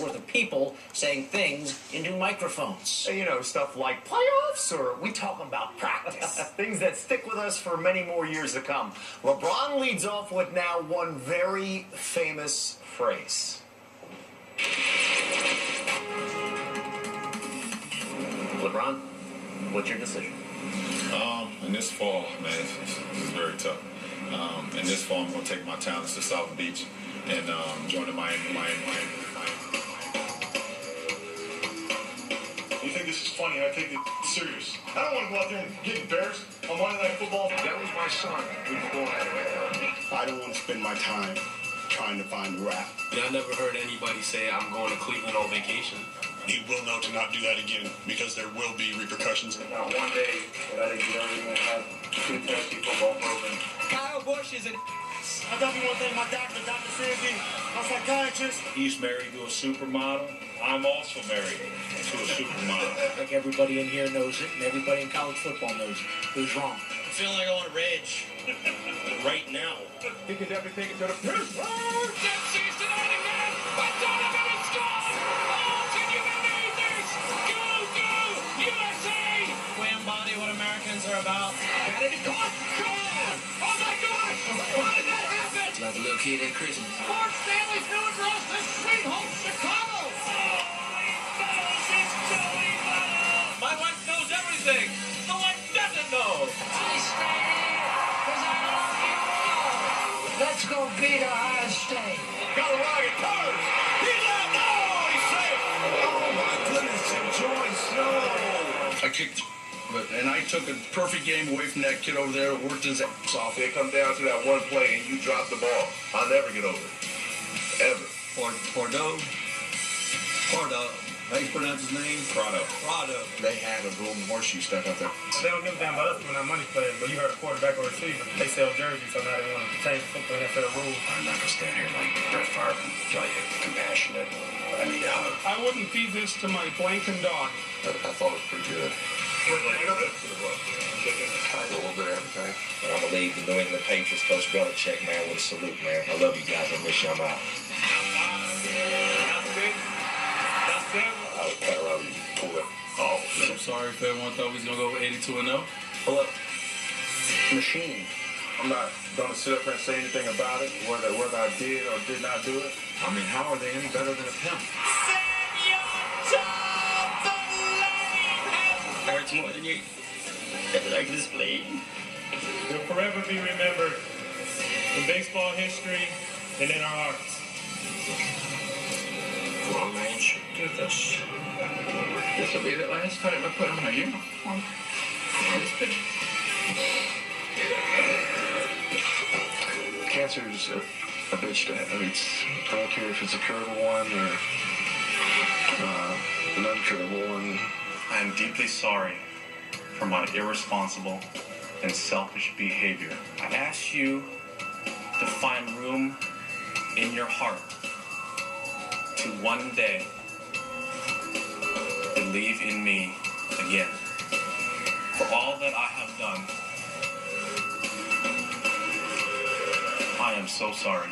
worth of people saying things into microphones. You know, stuff like playoffs, or we talk about practice. Things that stick with us for many more years to come. LeBron leads off with now one very famous phrase. LeBron, what's your decision? In this fall, man, it's very tough. In this fall, I'm going to take my talents to South Beach and join the Miami. You think this is funny? I take it serious. I don't want to go out there and get embarrassed on Monday Night Football. That was my son. We were going at it right now. I don't want to spend my time trying to find rap. I never heard anybody say I'm going to Cleveland on vacation. He will know to not do that again because there will be repercussions. Now, one day that I think you don't even have two Tennessee football programs. Kyle Busch is an I definitely want to thank my doctor, Dr. Sandy, my psychiatrist. He's married to a supermodel. I'm also married to a supermodel. I think everybody in here knows it, and everybody in college football knows it. Who's wrong? I'm feeling like I want to rage right now. He can definitely take it to the prison. What Americans are about. Oh my gosh! Why did that happen? It's like a little kid at Christmas. Fort Stanley's doing for us this sweet home Chicago. My wife knows everything. The wife doesn't know. I stay here because I love you all. Let's go beat Ohio State. Colorado Tigers. He's out. Oh, he's safe. Oh my goodness, enjoy snow. I kicked, and I took a perfect game away from that kid over there that worked his ass off. It comes down to that one play and you drop the ball. I'll never get over it. Ever. Pardo. How you pronounce his name? Prado. They had a golden horseshoe stuck up there. They don't give a damn about us when our money players, but you heard a quarterback or receiver. They sell jerseys, so now they want to change the football NFL rules. I'm not going to stand here like Brett Favre and tell you compassionate. I need a hug. I wouldn't feed this to my blanking dog. I thought it was pretty good. A little bit of everything. But I'm going to leave the New England Patriots Coach Belichick, man, with a salute, man. I love you guys. I miss y'all out. I was kind of pull it off. I'm sorry if everyone thought we was going to go 82-0. Pull up. Machine. I'm not going to sit up here and say anything about it, whether I did or did not do it. I mean, how are they any better than a pimp? Hurts more than you ever like this play. They'll forever be remembered in baseball history and in our hearts. Come on, man. Do this. This will be the last time I put on a uniform. Cancer is a bitch to have. I mean, I don't care if it's a curable one or an uncurable one. I am deeply sorry for my irresponsible and selfish behavior. I ask you to find room in your heart to one day believe in me again. For all that I have done, I am so sorry.